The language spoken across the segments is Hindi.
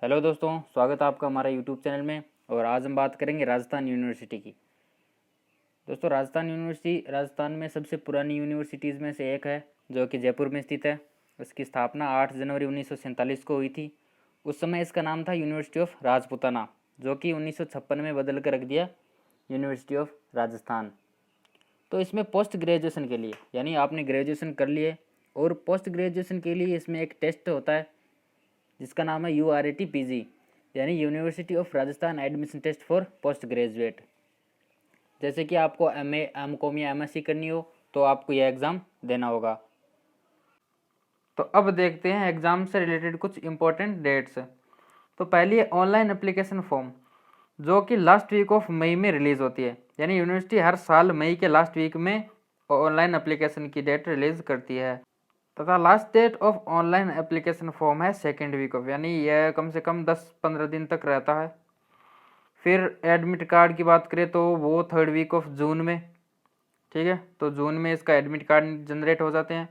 हेलो दोस्तों, स्वागत है आपका हमारा यूट्यूब चैनल में। और आज हम बात करेंगे राजस्थान यूनिवर्सिटी की। दोस्तों, राजस्थान यूनिवर्सिटी राजस्थान में सबसे पुरानी यूनिवर्सिटीज़ में से एक है, जो कि जयपुर में स्थित है। उसकी स्थापना 8 जनवरी 1947 को हुई थी। उस समय इसका नाम था यूनिवर्सिटी ऑफ राजपूताना, जो कि 1956 में बदल कर रख दिया यूनिवर्सिटी ऑफ राजस्थान। तो इसमें पोस्ट ग्रेजुएशन के लिए, यानी आपने ग्रेजुएशन कर लिए और पोस्ट ग्रेजुएशन के लिए इसमें एक टेस्ट होता है जिसका नाम है URAT-PG, यानी university of Rajasthan admission test for post graduate. जैसे कि आपको MA, MCOM या MSc करनी हो तो आपको यह एग्ज़ाम देना होगा। तो अब देखते हैं एग्ज़ाम से रिलेटेड कुछ इंपॉर्टेंट डेट्स। तो पहली है ऑनलाइन एप्लीकेशन फॉर्म, जो कि लास्ट वीक ऑफ मई में रिलीज़ होती है। यानी यूनिवर्सिटी हर साल मई के लास्ट वीक में ऑनलाइन एप्लीकेशन की डेट रिलीज़ करती है। तथा last date of online application form है सेकेंड वीक ऑफ, यानी यह कम से कम 10-15 दिन तक रहता है। फिर एडमिट कार्ड की बात करें तो वो थर्ड वीक ऑफ जून में, ठीक है। तो जून में इसका एडमिट कार्ड जनरेट हो जाते हैं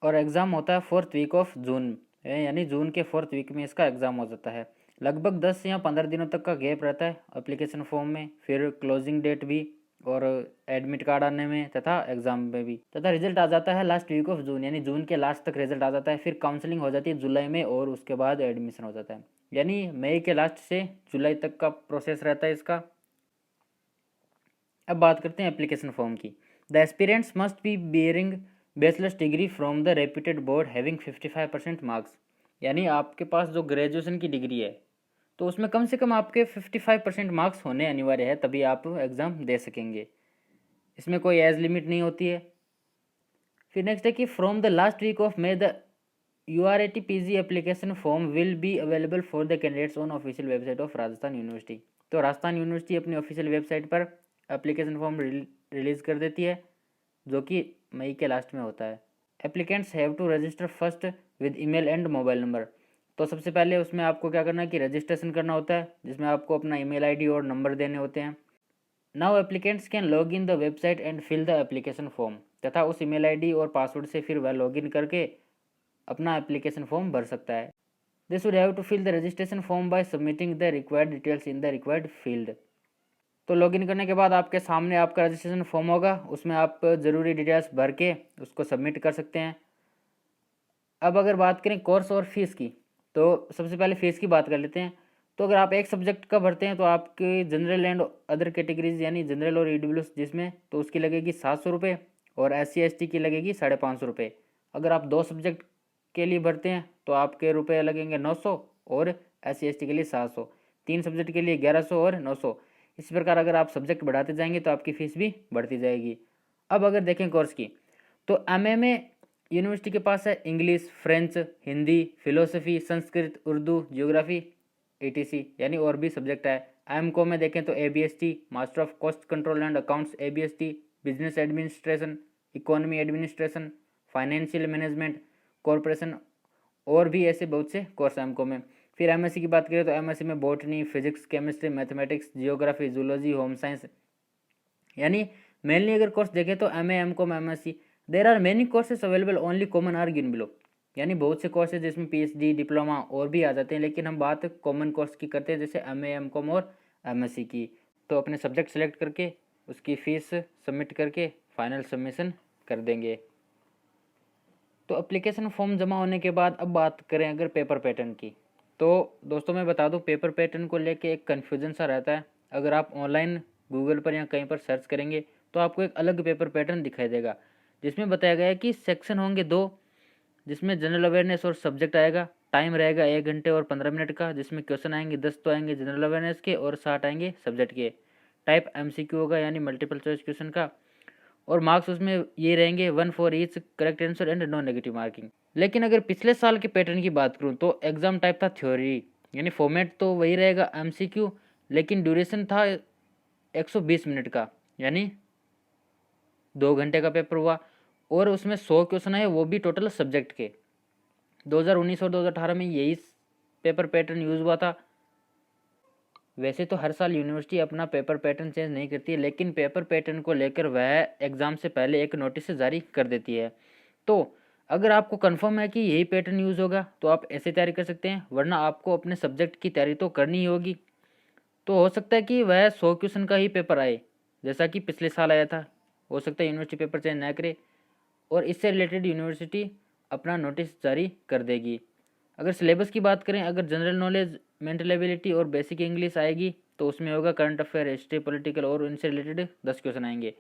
और एग्ज़ाम होता है फोर्थ वीक ऑफ जून, यानी जून के फोर्थ वीक में इसका एग्ज़ाम हो जाता है। लगभग 10 या 15 दिनों तक का गैप रहता है एप्लीकेशन फॉर्म में, फिर क्लोजिंग डेट भी और एडमिट कार्ड आने में तथा एग्ज़ाम में भी। तथा रिजल्ट आ जाता है लास्ट वीक ऑफ जून, यानी जून के लास्ट तक रिजल्ट आ जाता है। फिर काउंसलिंग हो जाती है जुलाई में और उसके बाद एडमिशन हो जाता है। यानी मई के लास्ट से जुलाई तक का प्रोसेस रहता है इसका। अब बात करते हैं एप्लीकेशन फॉर्म की। The aspirants must be bearing bachelors degree from the reputed board having 55% marks, यानी आपके पास जो ग्रेजुएशन की डिग्री है तो उसमें कम से कम आपके 55% मार्क्स होने अनिवार्य है, तभी आप एग्ज़ाम दे सकेंगे। इसमें कोई एज लिमिट नहीं होती है। फिर नेक्स्ट है कि from the last week of May the URAT-PG application form will be available for the candidates on official website of Rajasthan university. तो राजस्थान यूनिवर्सिटी अपनी ऑफिशियल वेबसाइट पर एप्लीकेशन फॉर्म रिलीज़ कर देती है, जो कि मई के लास्ट में होता है। Applicants have to register first with email and mobile number. तो सबसे पहले उसमें आपको क्या करना है कि रजिस्ट्रेशन करना होता है, जिसमें आपको अपना ईमेल आईडी और नंबर देने होते हैं। Now applicants can log in the website and fill the application form. तथा उस ईमेल आईडी और पासवर्ड से फिर वह लॉग इन करके अपना एप्लीकेशन फॉर्म भर सकता है। They should have to fill the registration form by submitting the required details in the required field. तो लॉगिन करने के बाद आपके सामने आपका रजिस्ट्रेशन फॉर्म होगा, उसमें आप ज़रूरी डिटेल्स भर के उसको सबमिट कर सकते हैं। अब अगर बात करें कोर्स और फीस की, तो सबसे पहले फ़ीस की बात कर लेते हैं। तो अगर आप एक सब्जेक्ट का भरते हैं तो आपके जनरल एंड अदर कैटेगरीज, यानी जनरल और EWS जिसमें, तो उसकी लगेगी 700 रुपये और SC ST की लगेगी 550 रुपये। अगर आप 2 सब्जेक्ट के लिए भरते हैं तो आपके रुपये लगेंगे 900 और SC ST के लिए 700। 3 सब्जेक्ट के लिए 1100 और 900। इसी प्रकार अगर आप सब्जेक्ट बढ़ाते जाएंगे तो आपकी फ़ीस भी बढ़ती जाएगी। अब अगर देखें कोर्स की, तो MA में यूनिवर्सिटी के पास है English, French, Hindi, philosophy, Sanskrit, Urdu, geography ETC, यानी और भी सब्जेक्ट है। MCOM में देखें तो ABST, master of cost control and accounts ABST, business administration, economy administration, financial management, corporation, और भी ऐसे बहुत से कोर्स MCOM में। फिर MSc की बात करें तो MSc में botany, physics, chemistry, mathematics, geography, zoology, home science, यानी मेनली अगर कोर्स देखें तो MA, MCOM, MSc। There are many courses available, only common are given below, यानी बहुत से कोर्सेज जिसमें PhD, डिप्लोमा और भी आ जाते हैं, लेकिन हम बात कॉमन कोर्स की करते हैं, जैसे MA, MCOM और MSc की। तो अपने सब्जेक्ट सेलेक्ट करके उसकी फ़ीस सबमिट करके फाइनल सबमिशन कर देंगे। तो एप्लीकेशन फॉर्म जमा होने के बाद अब बात करें अगर पेपर पैटर्न की, तो दोस्तों मैं बता दूं, पेपर पैटर्न को लेके एक कन्फ्यूज़न सा रहता है। अगर आप ऑनलाइन गूगल पर या कहीं पर सर्च करेंगे तो आपको एक अलग पेपर पैटर्न दिखाई देगा, जिसमें बताया गया है कि सेक्शन होंगे 2, जिसमें जनरल अवेयरनेस और सब्जेक्ट आएगा। टाइम रहेगा 1 घंटे और 15 मिनट का, जिसमें क्वेश्चन आएंगे 10 तो आएंगे जनरल अवेयरनेस के और 60 आएंगे सब्जेक्ट के। टाइप MCQ होगा, यानी मल्टीपल चॉइस क्वेश्चन का, और मार्क्स उसमें ये रहेंगे 1 for each correct answer and no negative marking. लेकिन अगर पिछले साल के पैटर्न की बात करूँ तो एग्जाम टाइप था थ्योरी, यानी फॉर्मेट तो वही रहेगा MCQ, लेकिन ड्यूरेशन था 120 मिनट का, यानी 2 घंटे का पेपर हुआ, और उसमें 100 क्वेश्चन आए, वो भी टोटल सब्जेक्ट के। 2019 और 2018 में यही पेपर पैटर्न यूज़ हुआ था। वैसे तो हर साल यूनिवर्सिटी अपना पेपर पैटर्न चेंज नहीं करती है, लेकिन पेपर पैटर्न को लेकर वह एग्ज़ाम से पहले एक नोटिस जारी कर देती है। तो अगर आपको कंफर्म है कि यही पैटर्न यूज़ होगा तो आप ऐसे तैयारी कर सकते हैं, वरना आपको अपने सब्जेक्ट की तैयारी तो करनी ही होगी। तो हो सकता है कि वह 100 क्वेश्चन का ही पेपर आए, जैसा कि पिछले साल आया था। हो सकता है यूनिवर्सिटी पेपर चेंज ना करे और इससे रिलेटेड यूनिवर्सिटी अपना नोटिस जारी कर देगी। अगर सिलेबस की बात करें, अगर जनरल नॉलेज, मेंटल एबिलिटी और बेसिक इंग्लिश आएगी तो उसमें होगा करंट अफेयर, हिस्ट्री, पॉलिटिकल और उनसे रिलेटेड 10 क्वेश्चन आएंगे।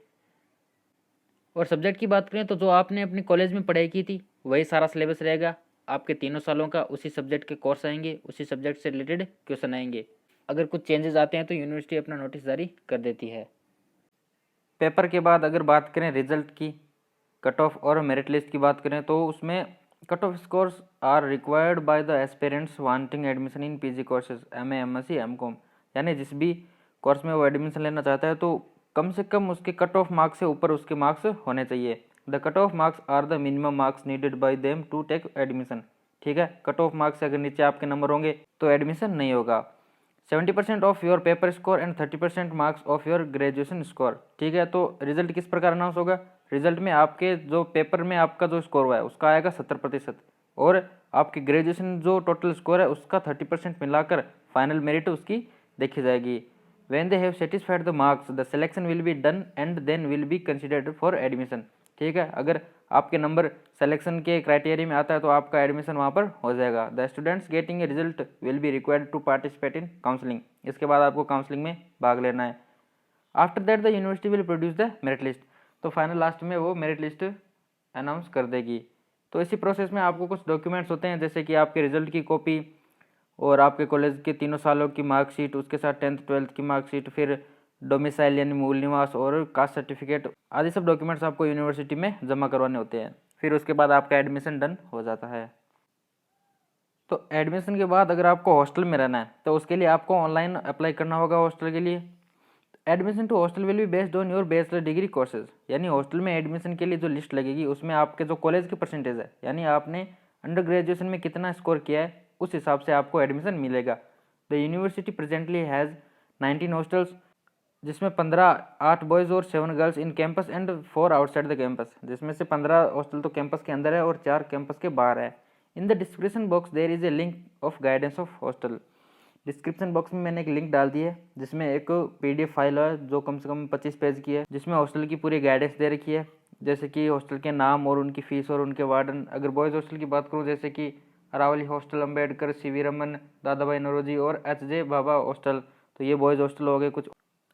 और सब्जेक्ट की बात करें तो जो आपने अपने कॉलेज में पढ़ाई की थी वही सारा सिलेबस रहेगा। आपके तीनों सालों का उसी सब्जेक्ट के कोर्स आएंगे, उसी सब्जेक्ट से रिलेटेड क्वेश्चन आएंगे। अगर कुछ चेंजेस आते हैं तो यूनिवर्सिटी अपना नोटिस जारी कर देती है। पेपर के बाद अगर बात करें रिजल्ट की, कट ऑफ और मेरिट लिस्ट की बात करें तो उसमें cut off scores are required by the aspirants wanting admission in PG courses, MA, MSc, MCom. यानी जिस भी कोर्स में वो एडमिशन लेना चाहता है तो कम से कम उसके कट ऑफ मार्क्स से ऊपर उसके मार्क्स होने चाहिए। The cut off marks are the minimum marks needed by them to take admission. ठीक है, कट ऑफ मार्क्स से अगर नीचे आपके नंबर होंगे तो एडमिशन नहीं होगा। 70% of your paper score and 30% marks of your graduation score. ठीक है, तो रिजल्ट किस प्रकार अनाउंस होगा? रिजल्ट में आपके जो पेपर में आपका जो स्कोर हुआ है उसका आएगा 70% और आपके ग्रेजुएशन जो टोटल स्कोर है उसका 30% मिलाकर फाइनल मेरिट उसकी देखी जाएगी। When they have satisfied the marks, the selection will be done and then will be considered for admission। ठीक है, अगर आपके नंबर सिलेक्शन के क्राइटेरिया में आता है तो आपका एडमिशन वहाँ पर हो जाएगा। The students getting a result will be required to participate in counselling. इसके बाद आपको काउंसलिंग में भाग लेना है। After that the university will produce the merit list. तो फाइनल लास्ट में वो मेरिट लिस्ट अनाउंस कर देगी। तो इसी प्रोसेस में आपको कुछ डॉक्यूमेंट्स होते हैं, जैसे कि आपके रिजल्ट की कॉपी और आपके कॉलेज के तीनों सालों की मार्कशीट, उसके साथ 10th 12th की मार्कशीट, फिर डोमिसाइल यानी मूल निवास और कास्ट सर्टिफिकेट आदि सब डॉक्यूमेंट्स आपको यूनिवर्सिटी में जमा करवाने होते हैं। फिर उसके बाद आपका एडमिशन डन हो जाता है। तो एडमिशन के बाद अगर आपको हॉस्टल में रहना है तो उसके लिए आपको ऑनलाइन अप्लाई करना होगा हॉस्टल के लिए। Admission to hostel will be based on your bachelor degree courses. यानी हॉस्टल में एडमिशन के लिए जो लिस्ट लगेगी उसमें आपके जो कॉलेज की परसेंटेज है, यानी आपने अंडर ग्रेजुएशन में कितना स्कोर किया है उस हिसाब से आपको एडमिशन मिलेगा। The university presently has 19 hostels, जिसमें 8 बॉयज़ और 7 girls in campus and 4 outside the campus. जिसमें से 15 हॉस्टल तो कैंपस के अंदर है और 4 कैंपस के बाहर है। In the description box there is a link of guidance of hostel. Description box में मैंने एक लिंक डाल दी है जिसमें एक PDF फाइल है जो कम से कम 25 पेज की है, जिसमें हॉस्टल की पूरी गाइडेंस दे रखी है, जैसे कि हॉस्टल के नाम और उनकी फ़ीस और उनके वार्डन। अगर बॉयज़ हॉस्टल की बात करूँ, जैसे कि अरावली हॉस्टल, अम्बेडकर, CV रमन, दादाभाई नौरोजी और HJ बाबा हॉस्टल, तो ये बॉयज़ हॉस्टल हो गए कुछ।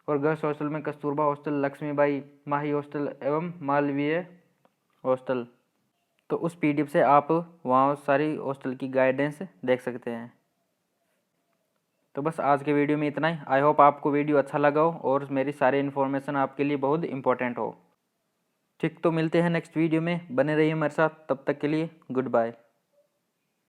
और गर्ल्स हॉस्टल में कस्तूरबा हॉस्टल, लक्ष्मीबाई, माही हॉस्टल एवं मालवीय हॉस्टल। तो उस PDF से आप वहाँ सारी हॉस्टल की गाइडेंस देख सकते हैं। तो बस आज के वीडियो में इतना ही। आई होप आपको वीडियो अच्छा लगा हो और मेरी सारी इन्फॉर्मेशन आपके लिए बहुत इंपॉर्टेंट हो। ठीक, तो मिलते हैं नेक्स्ट वीडियो में, बने रहिए हमारे साथ, तब तक के लिए गुड बाय।